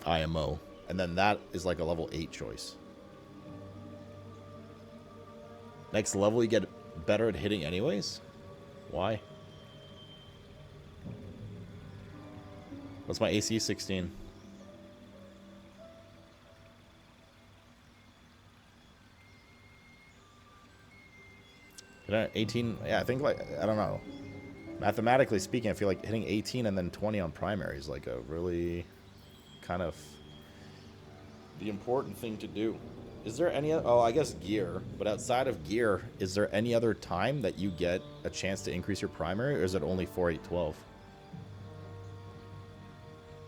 IMO. And then that is like a level 8 choice. Next level, you get better at hitting anyways? Why? What's my AC? 16. 18? Yeah, I think, like, I don't know. Mathematically speaking, I feel like hitting 18 and then 20 on primary is like a really kind of the important thing to do. Is there any... Oh, I guess gear. But outside of gear, is there any other time that you get a chance to increase your primary, or is it only 4, 8, 12?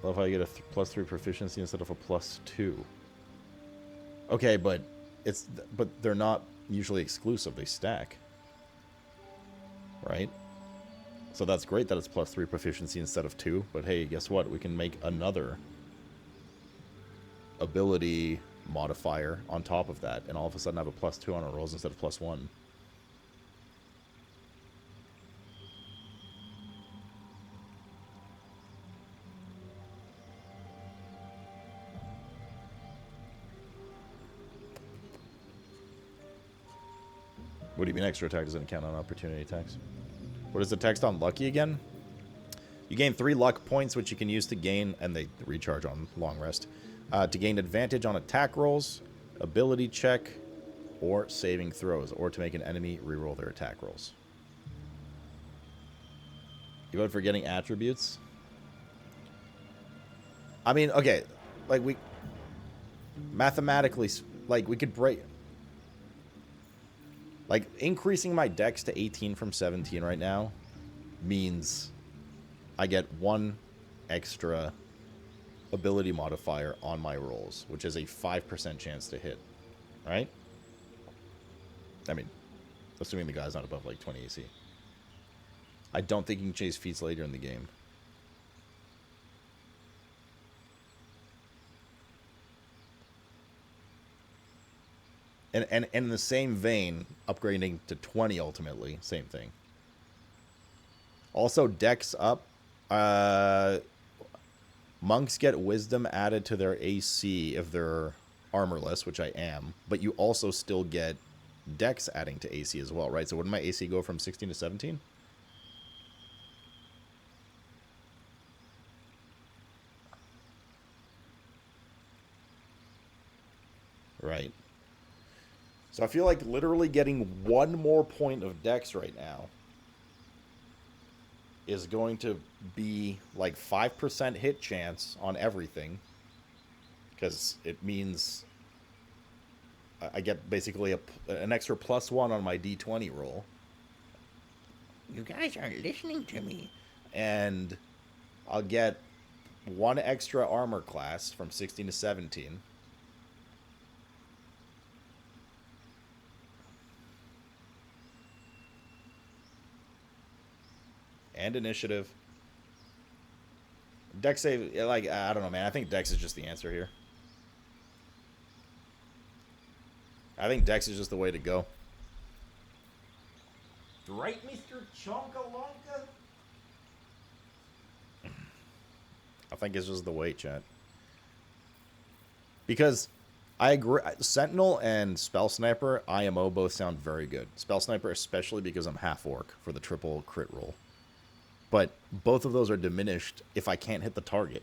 Love how you get a +3 proficiency instead of a +2. Okay, but they're not usually exclusive. They stack. Right? So that's great that it's +3 proficiency instead of 2. But hey, guess what? We can make another ability modifier on top of that, and all of a sudden have a +2 on our rolls instead of +1. What do you mean extra attack doesn't count on opportunity attacks? What is the text on lucky again? You gain 3 luck points, which you can use to gain, and they recharge on long rest, to gain advantage on attack rolls, ability check, or saving throws, or to make an enemy reroll their attack rolls. You vote for getting attributes? I mean, okay, like we... Mathematically, like we could break... Like, increasing my dex to 18 from 17 right now means I get 1 extra ability modifier on my rolls, which is a 5% chance to hit, right? I mean, assuming the guy's not above, like, 20 AC. I don't think you can chase feats later in the game. And in the same vein, upgrading to 20 ultimately, same thing. Also, dex up. Monks get wisdom added to their AC if they're armorless, which I am. But you also still get dex adding to AC as well, right? So wouldn't my AC go from 16 to 17? Right. So I feel like literally getting 1 more point of dex right now is going to be like 5% hit chance on everything. Because it means I get basically an extra +1 on my D20 roll. You guys aren't listening to me. And I'll get 1 extra armor class from 16 to 17. And initiative. Dex save, like, I don't know, man. I think Dex is just the answer here. I think Dex is just the way to go. Right, Mr. Chonkalonka? I think it's just the way, chat. Because I agree. Sentinel and Spell Sniper, IMO, both sound very good. Spell Sniper especially because I'm half orc for the triple crit roll. But both of those are diminished if I can't hit the target.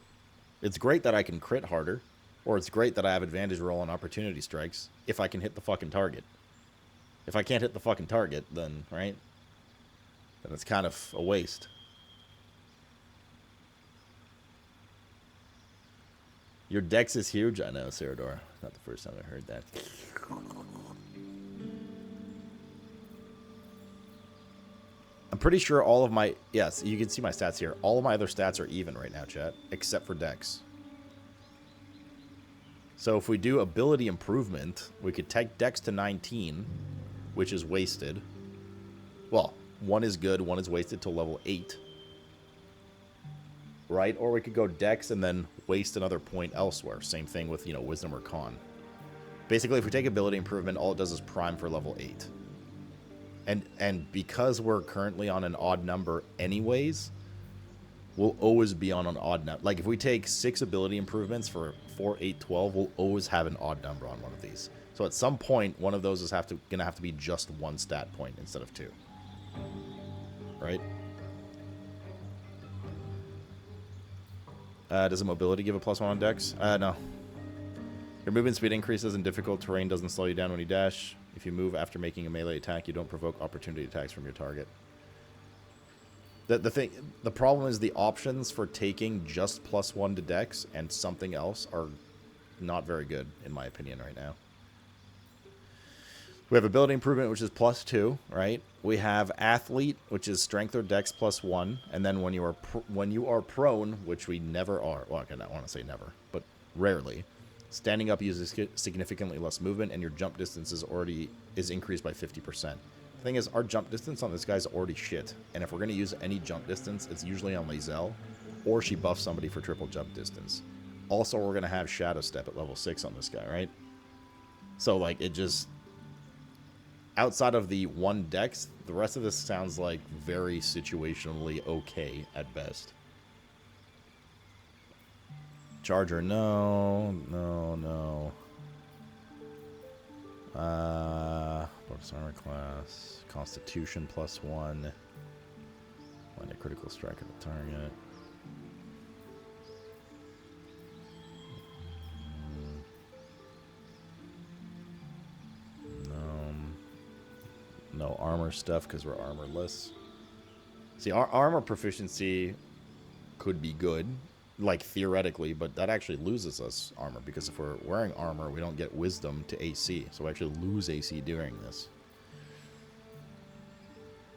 It's great that I can crit harder, or it's great that I have advantage roll on opportunity strikes if I can hit the fucking target. If I can't hit the fucking target, then, right? Then it's kind of a waste. Your dex is huge? I know, Cerador. Not the first time I heard that. I'm pretty sure all of my... Yes, you can see my stats here. All of my other stats are even right now, chat, except for dex. So if we do ability improvement, we could take dex to 19, which is wasted. Well, 1 is good, 1 is wasted till level 8. Right? Or we could go dex and then waste another point elsewhere. Same thing with, you know, wisdom or con. Basically, if we take ability improvement, all it does is prime for level 8. And because we're currently on an odd number anyways, will always be on an odd number. Like if we take 6 ability improvements for 4, 8, 12, we'll always have an odd number on one of these. So at some point, one of those is gonna have to be just 1 stat point instead of 2. Right? Does a mobility give a +1 on dex? No. Your movement speed increases in difficult terrain, doesn't slow you down when you dash. If you move after making a melee attack, you don't provoke opportunity attacks from your target. The problem is the options for taking just +1 to dex and something else are not very good, in my opinion, right now. We have ability improvement, which is +2, right? We have athlete, which is strength or dex +1, and then when you are prone, which we never are. Well, I don't want to say never, but rarely. Standing up uses significantly less movement, and your jump distance is increased by 50%. The thing is, our jump distance on this guy's already shit, and if we're going to use any jump distance, it's usually on Lae'zel, or she buffs somebody for triple jump distance. Also, we're going to have Shadow Step at level 6 on this guy, right? So, like, it just... Outside of the 1 dex, the rest of this sounds like very situationally okay at best. Charger, no. Bonus armor class. Constitution +1. Land a critical strike at the target. No armor stuff because we're armorless. See, our armor proficiency could be good, like theoretically, but that actually loses us armor because if we're wearing armor, we don't get wisdom to AC, so we actually lose AC during this.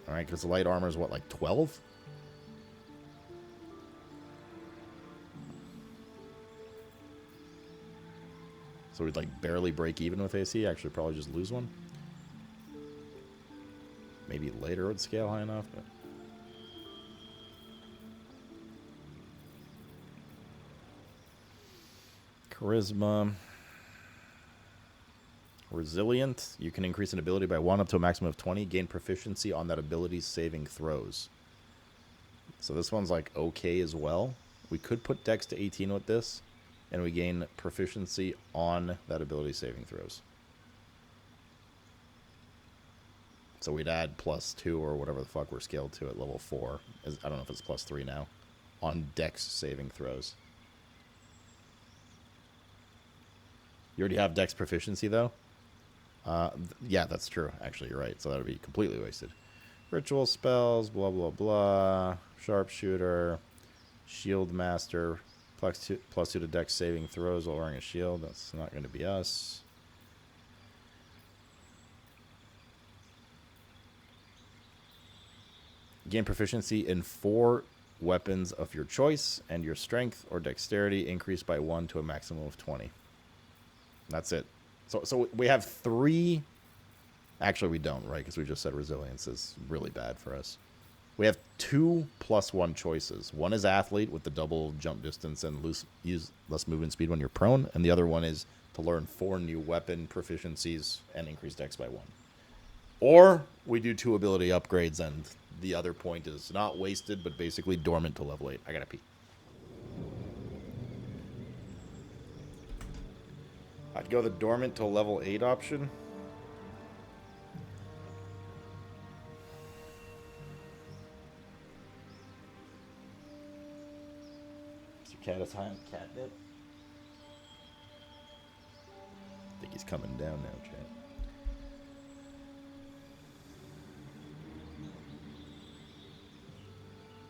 All right, because the light armor is what, like 12? So we'd like barely break even with AC. Actually, probably just lose one. Maybe later would scale high enough, but... Charisma. Resilient. You can increase an ability by 1 up to a maximum of 20. Gain proficiency on that ability's saving throws. So this one's like okay as well. We could put Dex to 18 with this, and we gain proficiency on that ability saving throws. So we'd add +2 or whatever the fuck we're scaled to at level 4. I don't know if it's +3 now. On Dex saving throws. You already have Dex proficiency, though? Yeah, that's true. Actually, you're right. So that would be completely wasted. Ritual spells, blah, blah, blah. Sharpshooter. Shield Master. +2 to Dex saving throws while wearing a shield. That's not going to be us. Gain proficiency in 4 weapons of your choice, and your strength or dexterity increased by 1 to a maximum of 20. That's it. So we have 3... Actually, we don't, right? Because we just said resilience is really bad for us. We have 2 +1 choices. One is athlete with the double jump distance and use less movement speed when you're prone, and the other one is to learn 4 new weapon proficiencies and increase dex by 1. Or we do 2 ability upgrades, and the other point is not wasted, but basically dormant to level 8. I gotta pee. I'd go the dormant to level 8 option. Mr. Cat is high on catnip. I think he's coming down now, chat.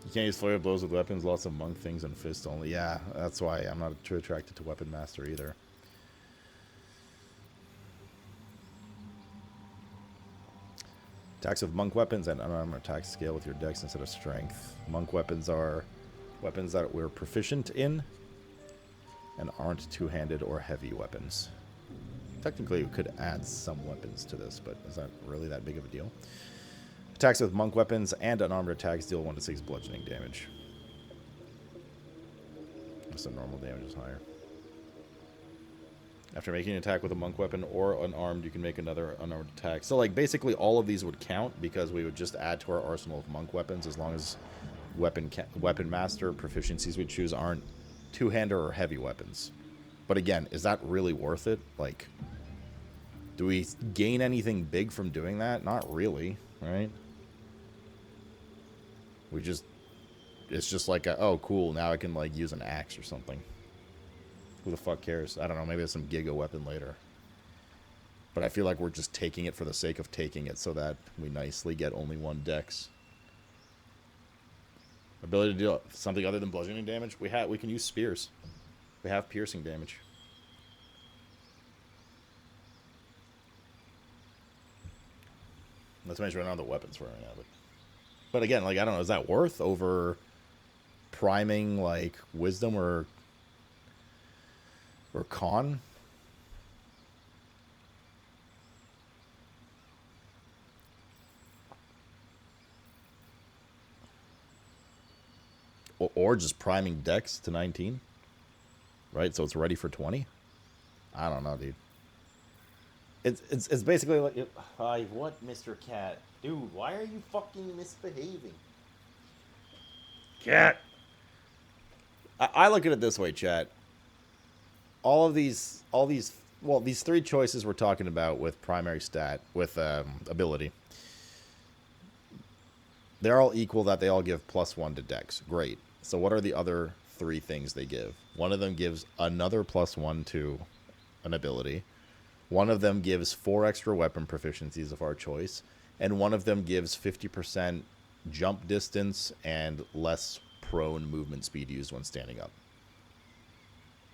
You can't use flurry blows with weapons, lots of monk things, and fist only. Yeah, that's why I'm not too attracted to Weapon Master either. Attacks of monk weapons and unarmored attacks scale with your dex instead of strength. Monk weapons are weapons that we're proficient in and aren't two-handed or heavy weapons. Technically, we could add some weapons to this, but is that really that big of a deal? Attacks with monk weapons and unarmored attacks deal 1 to 6 bludgeoning damage. So normal damage is higher. After making an attack with a monk weapon or unarmed, you can make another unarmed attack. So, like, basically all of these would count because we would just add to our arsenal of monk weapons as long as weapon master proficiencies we choose aren't two-hander or heavy weapons. But again, is that really worth it? Like, do we gain anything big from doing that? Not really, right? It's just like, oh, cool, now I can, like, use an axe or something. Who the fuck cares? I don't know, maybe there's some giga weapon later. But I feel like we're just taking it for the sake of taking it so that we nicely get only one dex. Ability to deal something other than bludgeoning damage? We can use spears. We have piercing damage. Let's make sure we don't have the weapons for it right now. But again, like, I don't know, is that worth over priming, like, wisdom or con? Or just priming dex to 19? Right, so it's ready for 20? I don't know, dude. It's basically like... Hi, what, Mr. Cat? Dude, why are you fucking misbehaving? Cat! I look at it this way, chat. These three choices we're talking about with primary stat, with ability, they're all equal, that they all give +1 to dex. Great. So what are the other three things they give? One of them gives another +1 to an ability. One of them gives 4 extra weapon proficiencies of our choice. And one of them gives 50% jump distance and less prone movement speed used when standing up.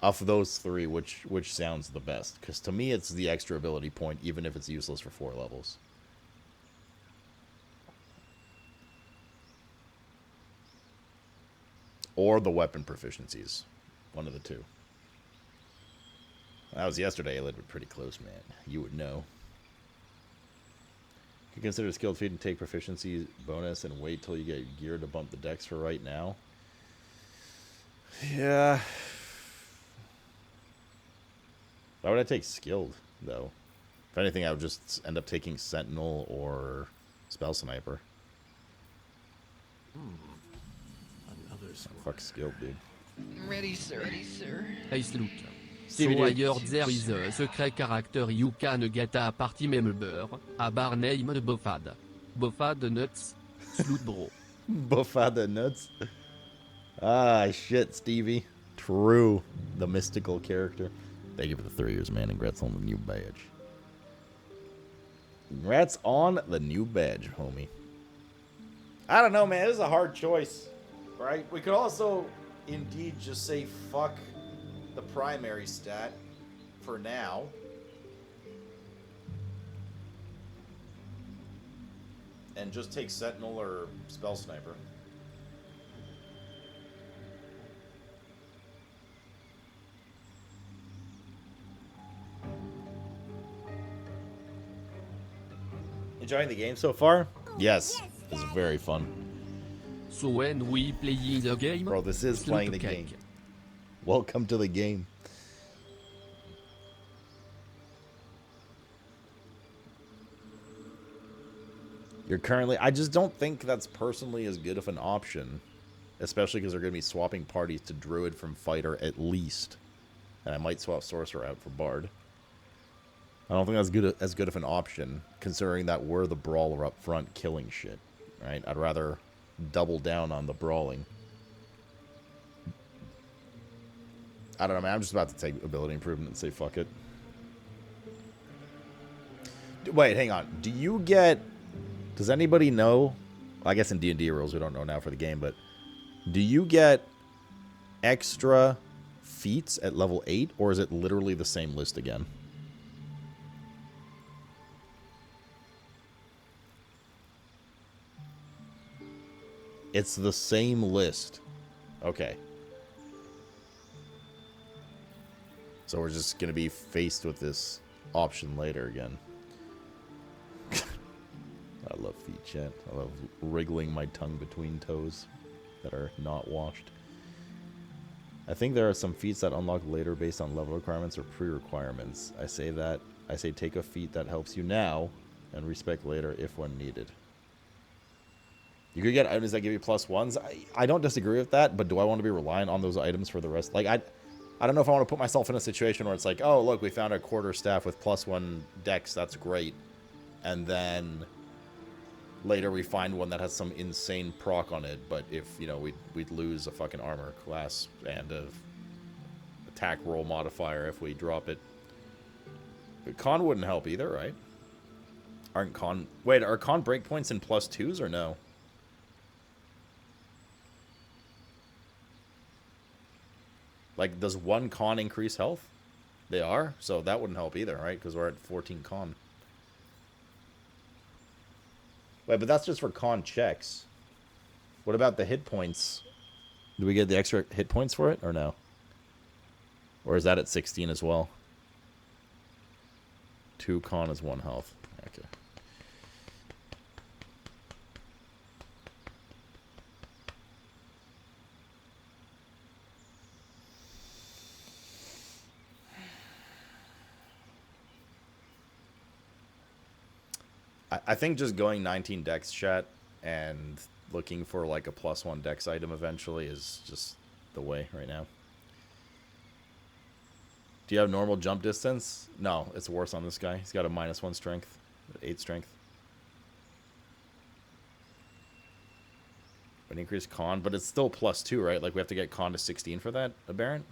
Of those three, which sounds the best? Because to me, it's the extra ability point, even if it's useless for 4 levels. Or the weapon proficiencies. One of the two. That was yesterday. I lived pretty close, man. You would know. You can consider a skilled feat and take proficiency bonus and wait till you get gear to bump the dex for right now. Yeah. Why would I take skilled, though? If anything, I would just end up taking Sentinel or Spell Sniper. Fuck skilled, dude. Ready, sir. Ready, sir. Hey, Sloot. Stevie, So dude. ailleurs there is a secret character you can get a party member, a bar named Bofad. Bofad nuts, Sloot bro. Buffada nuts. Ah, shit, Stevie. True. The mystical character. Thank you for the 3 years, man. Congrats on the new badge. Congrats on the new badge, homie. I don't know, man. This is a hard choice, right? We could also indeed just say fuck the primary stat for now. And just take Sentinel or Spell Sniper. Enjoying the game so far? Yes, it's very fun. So when we playing the game, Bro, this is Sloot playing the cake. game. Welcome to the game. You're currently... I just don't think that's personally as good of an option. Especially because they're going to be swapping parties to Druid from Fighter at least. And I might swap Sorcerer out for Bard. I don't think that's as good of an option, considering that we're the brawler up front killing shit. Right? I'd rather double down on the brawling. I don't know, man. I'm just about to take ability improvement and say fuck it. Wait, hang on. Do you get... Does anybody know... I guess in D&D rules we don't know now for the game, but... Do you get extra feats at level 8, or is it literally the same list again? It's the same list. Okay. So we're just going to be faced with this option later again. I love feet, chat. I love wriggling my tongue between toes that are not washed. I think there are some feats that unlock later based on level requirements or pre-requirements. I say take a feat that helps you now and respec later if when needed. You could get items that give you +1s. I don't disagree with that, but do I want to be reliant on those items for the rest? Like, I don't know if I want to put myself in a situation where it's like, oh, look, we found a quarter staff with +1 dex. That's great. And then later we find one that has some insane proc on it, but if, you know, we'd lose a fucking armor class and a attack roll modifier if we drop it. But con wouldn't help either, right? Aren't con... Wait, are con breakpoints in +2s or no? Like, does 1 con increase health? They are? So that wouldn't help either, right? Because we're at 14 con. Wait, but that's just for con checks. What about the hit points? Do we get the extra hit points for it, or no? Or is that at 16 as well? 2 con is 1 health. Okay. I think just going 19 dex chat and looking for like a +1 dex item eventually is just the way right now. Do you have normal jump distance? No, it's worse on this guy. He's got a -1 strength, 8 strength. But increased con, but it's still +2, right? Like we have to get con to 16 for that, aberrant?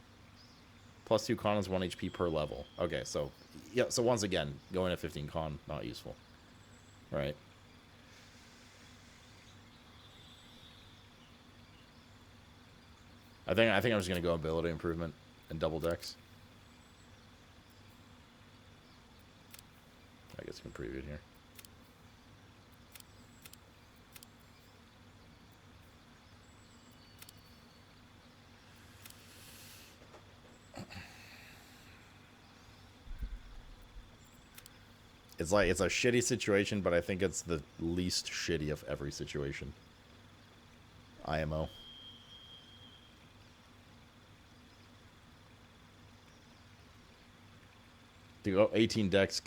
+2 con is 1 HP per level. Okay, so yeah, so once again, going to 15 con, not useful. Right. I think I'm just gonna go ability improvement and double dex. I guess you can preview it here. It's like, it's a shitty situation, but I think it's the least shitty of every situation. IMO. Dude, oh, 18 dex.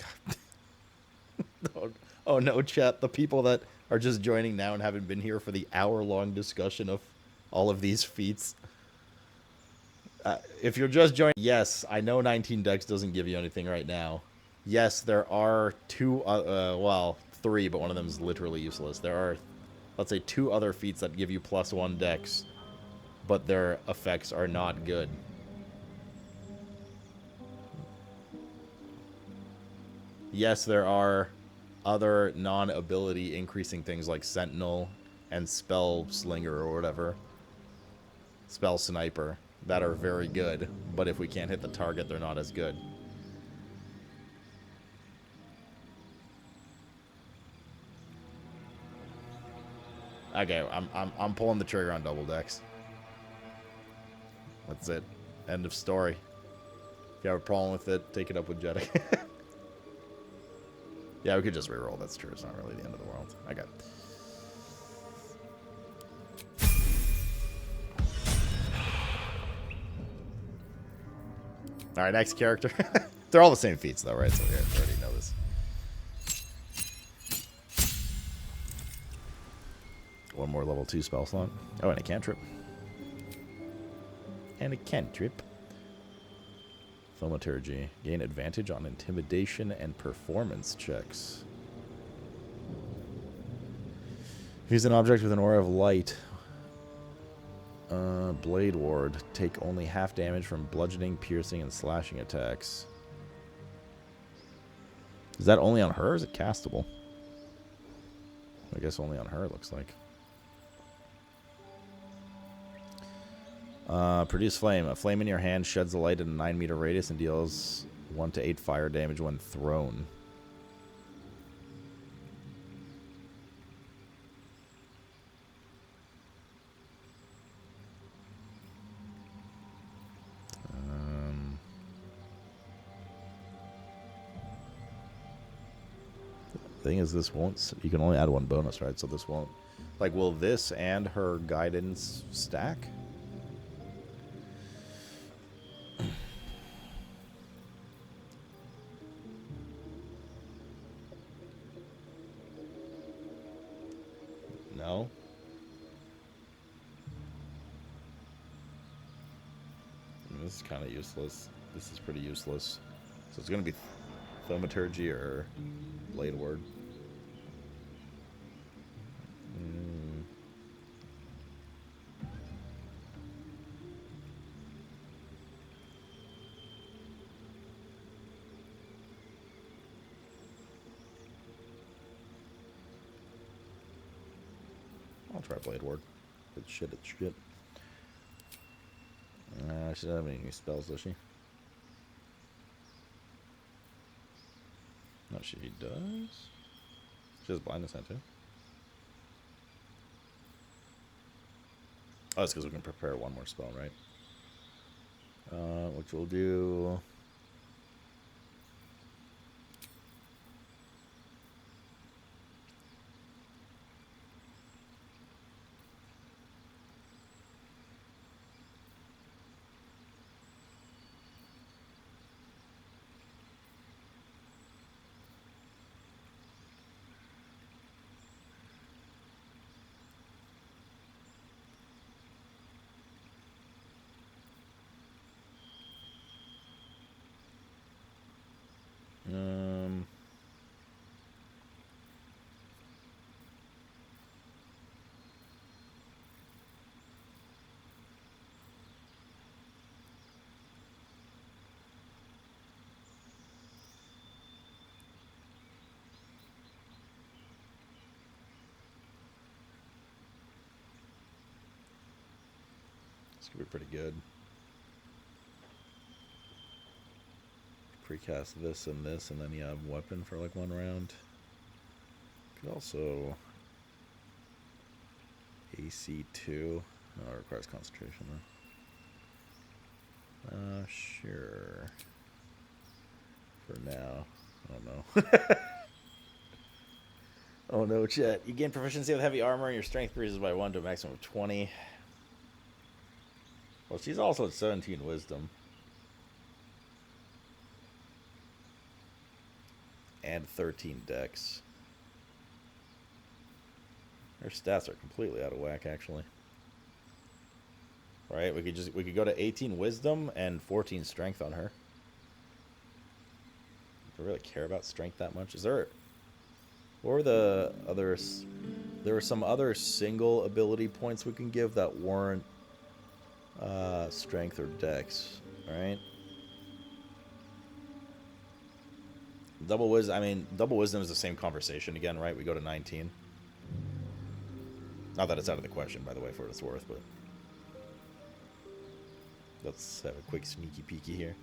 Oh no, chat. The people that are just joining now and haven't been here for the hour-long discussion of all of these feats. If you're just joining, yes, I know 19 dex doesn't give you anything right now. Yes, there are two, well, 3, but one of them is literally useless. There are, let's say, 2 other feats that give you +1 dex, but their effects are not good. Yes, there are other non-ability increasing things like Sentinel and Spell Slinger or whatever. Spell Sniper that are very good, but if we can't hit the target, they're not as good. Okay, I'm pulling the trigger on double dex. That's it. End of story. If you have a problem with it, take it up with Jedi. Yeah, we could just reroll. That's true. It's not really the end of the world. Okay. All right, next character. They're all the same feats, though, right? So we already know this. One more level 2 spell slot. Oh, and a cantrip. And a cantrip. Thaumaturgy. Gain advantage on intimidation and performance checks. Use an object with an aura of light. Blade Ward. Take only half damage from bludgeoning, piercing, and slashing attacks. Is that only on her, or is it castable? I guess only on her, it looks like. Produce flame. A flame in your hand sheds a light in a 9-meter radius and deals 1 to 8 fire damage when thrown. Thing is, this won't. You can only add 1 bonus, right? So this won't. Like, will this and her guidance stack? No. is kind of useless. This is pretty useless. So it's going to be Thaumaturgy or Blade Ward. I'll try Blade Ward. It's shit, it's shit. She doesn't have any new spells, does she? No, she does. She has blindness hand too. Oh, that's because we can prepare one more spell, right? Which we'll do. This could be pretty good. Precast this, and then you have weapon for like one round. Could also AC2. No, it requires concentration though. Sure. For now. I don't know. Oh no, chat. You gain proficiency with heavy armor and your strength increases by 1 to a maximum of 20. Well, she's also at 17 wisdom. And 13 dex. Her stats are completely out of whack, actually. Right? We could go to 18 wisdom and 14 strength on her. Do I really care about strength that much? Is there... What were the others? There were some other single ability points we can give that weren't strength or dex, right? Double wisdom. I mean, double wisdom is the same conversation again, right? We go to 19. Not that it's out of the question, by the way, for what it's worth, but let's have a quick sneaky peeky here.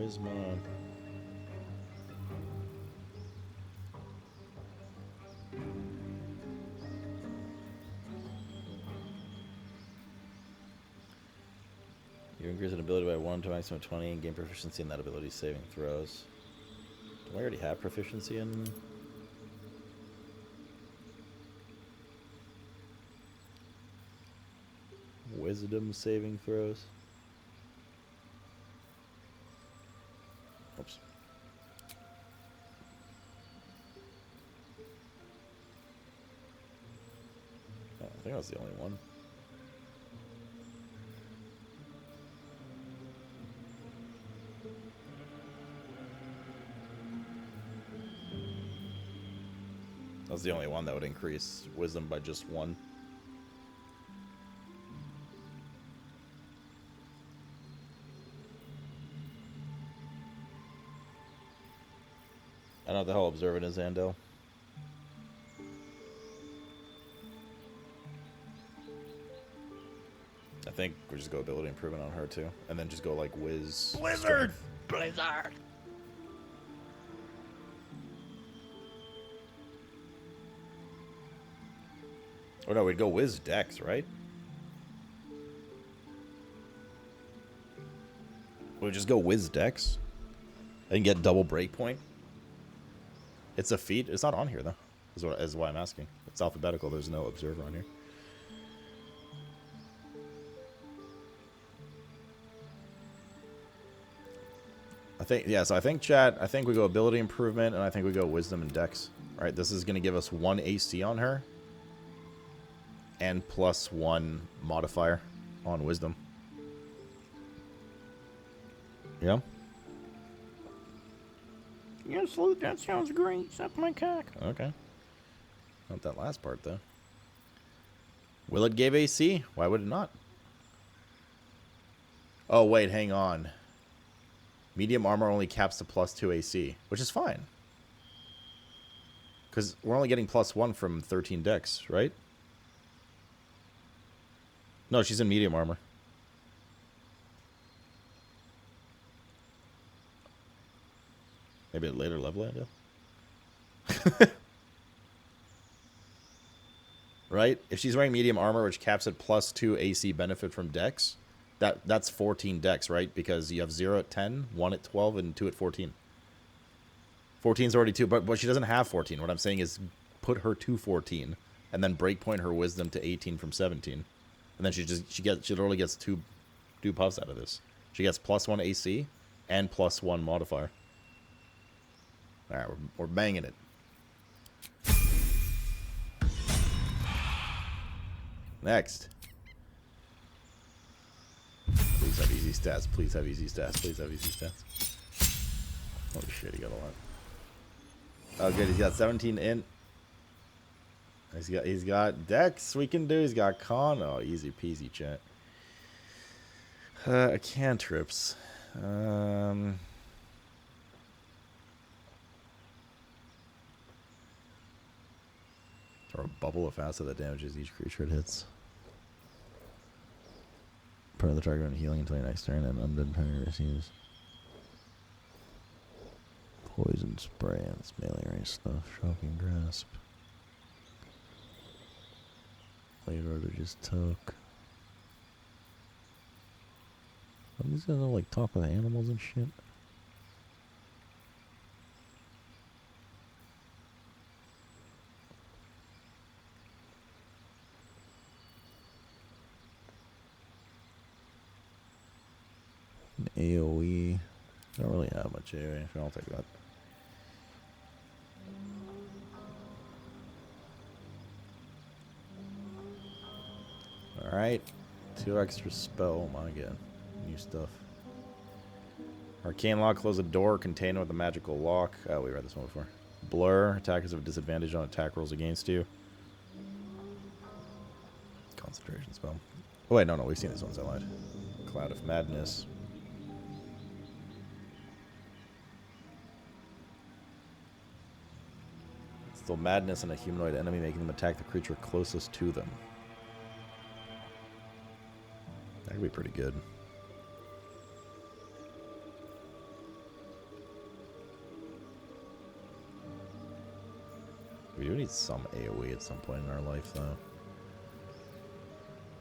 Charisma. You increase an ability by 1 to a maximum of 20 and gain proficiency in that ability's saving throws. Do I already have proficiency in... Wisdom saving throws? Oops. Oh, I think that was the only one. That was the only one that would increase wisdom by just 1. I don't know what the hell Observant is, Andel. I think we just go ability improvement on her too. And then just go like whiz. Blizzard! Blizzard! Oh no, we'd go whiz dex, right? We'd just go whiz dex and get double breakpoint. It's a feat. It's not on here, though. Is why I'm asking. It's alphabetical. There's no observer on here. So I think, chat, I think we go ability improvement, and I think we go wisdom and dex. Alright, this is going to give us 1 AC on her. And plus 1 modifier on wisdom. Yeah? Yeah, Sloot, that sounds great. Suck my cock. Okay. Not that last part, though. Will it give AC? Why would it not? Oh, wait, hang on. Medium armor only caps to +2 AC, which is fine. Because we're only getting +1 from 13 dex, right? No, she's in medium armor. Maybe at a later level, I guess. Right? If she's wearing medium armor, which caps at +2 AC benefit from dex, that's 14 dex, right? Because you have 0 at 10, 1 at 12, and 2 at 14. 14's already 2, but she doesn't have 14. What I'm saying is put her to 14, and then breakpoint her wisdom to 18 from 17. And then she literally gets two puffs out of this. She gets +1 AC and +1 modifier. Alright, we're banging it. Next. Please have easy stats. Please have easy stats. Please have easy stats. Holy shit, he got a lot. Oh, good. He's got 17 int. He's got dex. We can do. He's got con. Oh, easy peasy, chat. Cantrips. Throw a bubble of acid that damages each creature it hits. Part of the target on healing until your next turn, and undead target receives poison spray and it's melee range stuff. Shocking grasp. Blade order just took. Are these guys all like talk with animals and shit? An AoE. Don't really have much AoE, so I'll take that. Alright. 2 extra spell. Oh my god. New stuff. Arcane lock. Close a door container with a magical lock. Oh, we read this one before. Blur. Attackers have a disadvantage on attack rolls against you. Concentration spell. Oh wait, no, we've seen these ones. I lied. Cloud of Madness. Still madness on a humanoid enemy, making them attack the creature closest to them. That could be pretty good. We do need some AoE at some point in our life, though.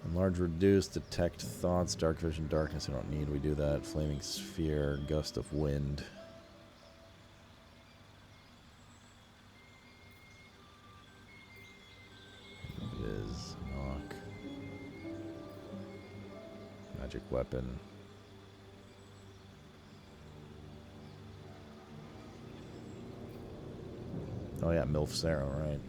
Enlarge, reduce, detect thoughts, dark vision, darkness. We don't need. We do that. Flaming sphere, gust of wind. Viz, knock. Magic weapon. Oh yeah, MILF Sarah, right.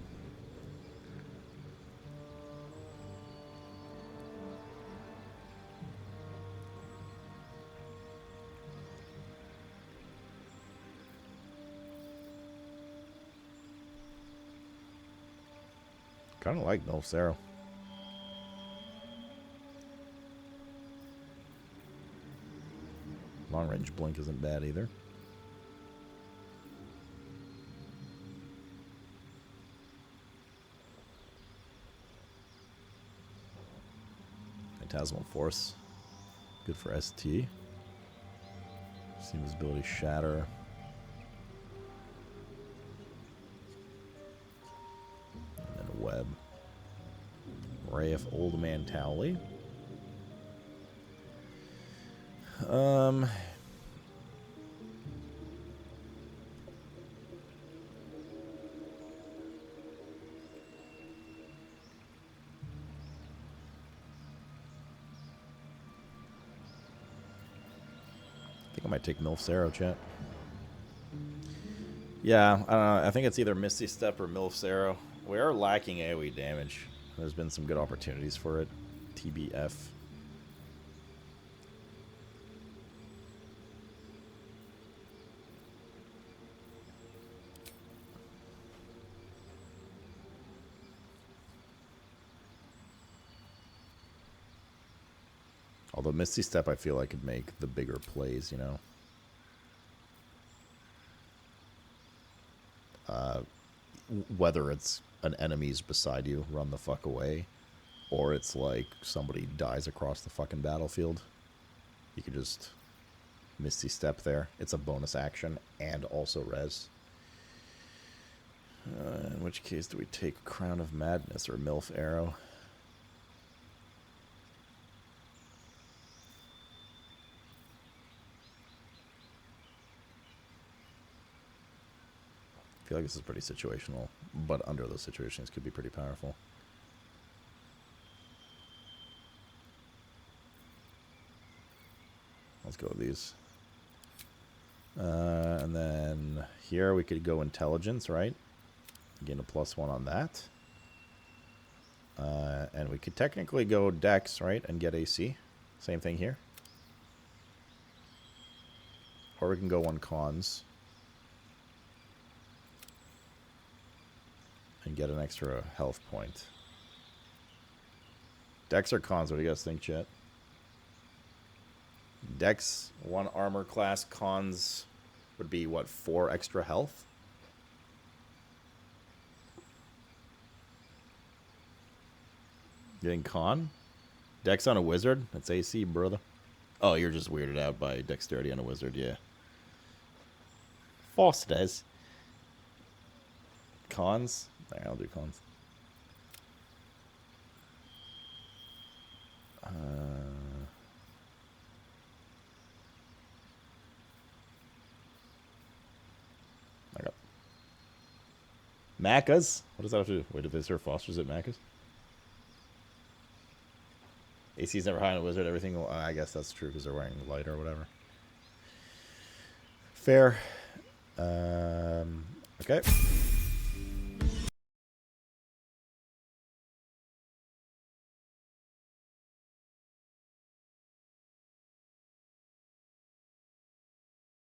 Kind of like MILF Sarah. Long range blink isn't bad either. Phantasmal Force. Good for ST. Invisibility Shatter. And then Web. Ray of Old Man Towley. think I might take Milf's Arrow, chat. Yeah, I don't know. I think it's either Misty Step or Milf's Arrow. We are lacking AoE damage. There's been some good opportunities for it. TBF. Although Misty Step, I feel I could make the bigger plays, you know. Whether it's an enemy's beside you, run the fuck away, or it's like somebody dies across the fucking battlefield. You could just Misty Step there. It's a bonus action and also res. In which case do we take Crown of Madness or Milf Arrow? I feel like this is pretty situational, but under those situations could be pretty powerful. Let's go with these. And then here we could go Intelligence, right? Gain a +1 on that. And we could technically go Dex, right? And get AC. Same thing here. Or we can go 1 Cons. And get an extra health point. Dex or Cons? What do you guys think, chat? Dex, 1 armor class. Cons would be, what, 4 extra health? Getting Con? Dex on a wizard? That's AC, brother. Oh, you're just weirded out by dexterity on a wizard, yeah. False des. Cons? Alright, I'll do Cons. I got Macca's? What does that have to do? Wait, if they serve Fosters at Macca's? AC's never high on a wizard, everything. Well, I guess that's true because they're wearing light or whatever. Fair. Okay.